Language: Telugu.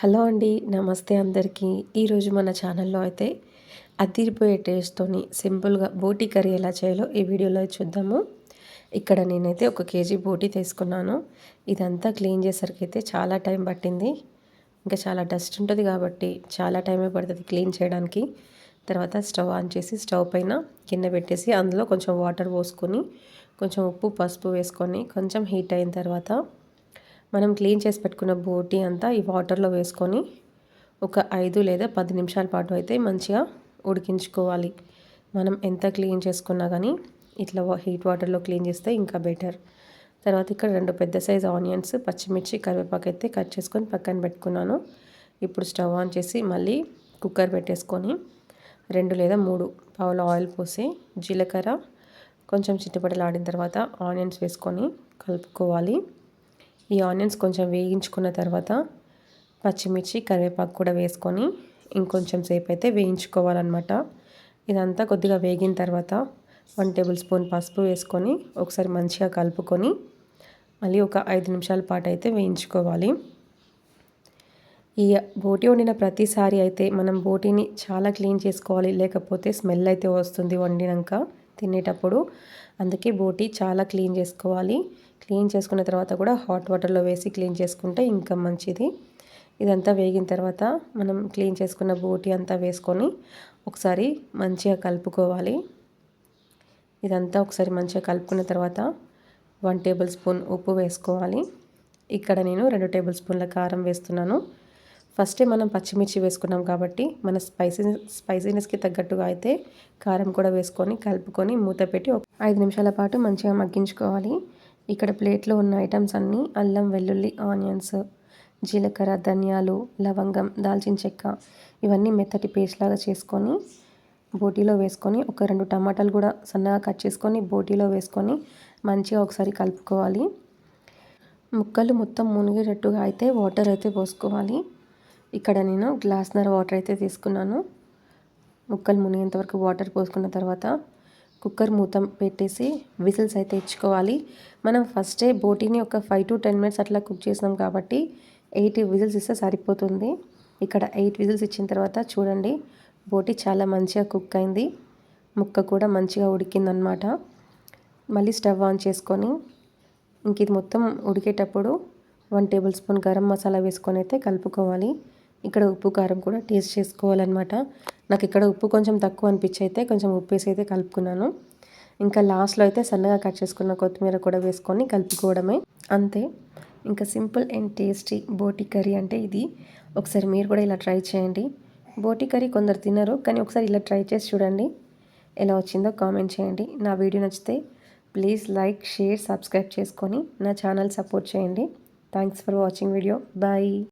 హలో అండి, నమస్తే అందరికీ. ఈరోజు మన ఛానల్లో అయితే అదిరిపోయే టేస్ట్‌తోని సింపుల్‌గా బోటి కర్రీ ఎలా చేయాలో ఈ వీడియోలో చూద్దాము. ఇక్కడ నేనైతే 1 కేజీ బోటి తీసుకున్నాను. ఇదంతా క్లీన్ చేసేసరికైతే చాలా టైం పట్టింది. ఇంకా చాలా డస్ట్ ఉంటుంది కాబట్టి చాలా టైమే పడుతుంది క్లీన్ చేయడానికి. తర్వాత స్టవ్ ఆన్ చేసి స్టవ్ పైన గిన్నె పెట్టేసి అందులో కొంచెం వాటర్ పోసుకొని కొంచెం ఉప్పు, పసుపు వేసుకొని కొంచెం హీట్ అయిన తర్వాత మనం క్లీన్ చేసి పెట్టుకున్న బోటి అంతా ఈ వాటర్లో వేసుకొని ఒక 5 లేదా 10 నిమిషాల పాటు అయితే మంచిగా ఉడికించుకోవాలి. మనం ఎంత క్లీన్ చేసుకున్నా కానీ ఇట్లా హీట్ వాటర్లో క్లీన్ చేస్తే ఇంకా బెటర్. తర్వాత ఇక్కడ 2 పెద్ద సైజ్ ఆనియన్స్, పచ్చిమిర్చి, కరివేపాకు అయితే కట్ చేసుకొని పక్కన పెట్టుకున్నాను. ఇప్పుడు స్టవ్ ఆన్ చేసి మళ్ళీ కుక్కర్ పెట్టేసుకొని 2 లేదా 3 పావుల ఆయిల్ పోసి జీలకర్ర కొంచెం చిటపటలాడిన తర్వాత ఆనియన్స్ వేసుకొని కలుపుకోవాలి. ఈ ఆనియన్స్ కొంచెం వేయించుకున్న తర్వాత పచ్చిమిర్చి, కరివేపాకు కూడా వేసుకొని ఇంకొంచెం సేపు అయితే వేయించుకోవాలన్నమాట. ఇదంతా కొద్దిగా వేగిన తర్వాత 1 టేబుల్ స్పూన్ పసుపు వేసుకొని ఒకసారి మంచిగా కలుపుకొని మళ్ళీ ఒక 5 నిమిషాల పాటు అయితే వేయించుకోవాలి. ఈ బోటి వండిన ప్రతిసారి అయితే మనం బోటిని చాలా క్లీన్ చేసుకోవాలి, లేకపోతే స్మెల్ అయితే వస్తుంది వండినాక తినేటప్పుడు. అందుకే బోటి చాలా క్లీన్ చేసుకోవాలి. క్లీన్ చేసుకున్న తర్వాత కూడా హాట్ వాటర్లో వేసి క్లీన్ చేసుకుంటే ఇంకా మంచిది. ఇదంతా వేగిన తర్వాత మనం క్లీన్ చేసుకున్న బోటి అంతా వేసుకొని ఒకసారి మంచిగా కలుపుకోవాలి. ఇదంతా ఒకసారి మంచిగా కలుపుకున్న తర్వాత 1 టేబుల్ స్పూన్ ఉప్పు వేసుకోవాలి. ఇక్కడ నేను 2 టేబుల్ స్పూన్ల కారం వేస్తున్నాను. ఫస్టే మనం పచ్చిమిర్చి వేసుకున్నాం కాబట్టి మన స్పైసీనెస్కి తగ్గట్టుగా అయితే కారం కూడా వేసుకొని కలుపుకొని మూత పెట్టి 5 నిమిషాల పాటు మంచిగా మగ్గించుకోవాలి. ఇక్కడ ప్లేట్లో ఉన్న ఐటమ్స్ అన్నీ అల్లం, వెల్లుల్లి, ఆనియన్స్, జీలకర్ర, ధనియాలు, లవంగం, దాల్చిన చెక్క ఇవన్నీ మెత్తటి పేస్ట్ లాగా చేసుకొని బోటీలో వేసుకొని ఒక 2 టమాటాలు కూడా సన్నగా కట్ చేసుకొని బోటీలో వేసుకొని మంచిగా ఒకసారి కలుపుకోవాలి. ముక్కలు మొత్తం మునిగేటట్టుగా అయితే వాటర్ అయితే పోసుకోవాలి. ఇక్కడ నేను గ్లాస్‌న్నర వాటర్ అయితే తీసుకున్నాను. ముక్కలు మునిగేంత వరకు వాటర్ పోసుకున్న తర్వాత కుక్కర్ మూత పెట్టేసి విజిల్స్ అయితే ఇచ్చుకోవాలి. మనం ఫస్టే బోటీని ఒక 5 to 10 మినిట్స్ అట్లా కుక్ చేసినాం కాబట్టి 8 విజిల్స్ ఇస్తే సరిపోతుంది. ఇక్కడ 8 విజిల్స్ ఇచ్చిన తర్వాత చూడండి, బోటీ చాలా మంచిగా కుక్ అయింది. ముక్క కూడా మంచిగా ఉడికిందనమాట. మళ్ళీ స్టవ్ ఆన్ చేసుకొని ఇంక ఇది మొత్తం ఉడికేటప్పుడు 1 టేబుల్ స్పూన్ గరం మసాలా వేసుకొని అయితే కలుపుకోవాలి. ఇక్కడ ఉప్పు, కారం కూడా టేస్ట్ చేసుకోవాలన్నమాట. నాకు ఇక్కడ ఉప్పు కొంచెం తక్కువ అనిపించి అయితే కొంచెం ఉప్పు వేసి అయితే కలుపుకున్నాను. ఇంకా లాస్ట్లో అయితే సన్నగా కట్ చేసుకున్న కొత్తిమీర కూడా వేసుకొని కలుపుకోవడమే, అంతే. ఇంకా సింపుల్ అండ్ టేస్టీ బోటి కర్రీ అంటే ఇది. ఒకసారి మీరు కూడా ఇలా ట్రై చేయండి. బోటి కర్రీ కొందరు తినరు, కానీ ఒకసారి ఇలా ట్రై చేసి చూడండి. ఎలా వచ్చిందో కామెంట్ చేయండి. నా వీడియో నచ్చితే ప్లీజ్ లైక్, షేర్, సబ్స్క్రైబ్ చేసుకొని నా ఛానల్ సపోర్ట్ చేయండి. Thanks for watching video. Bye.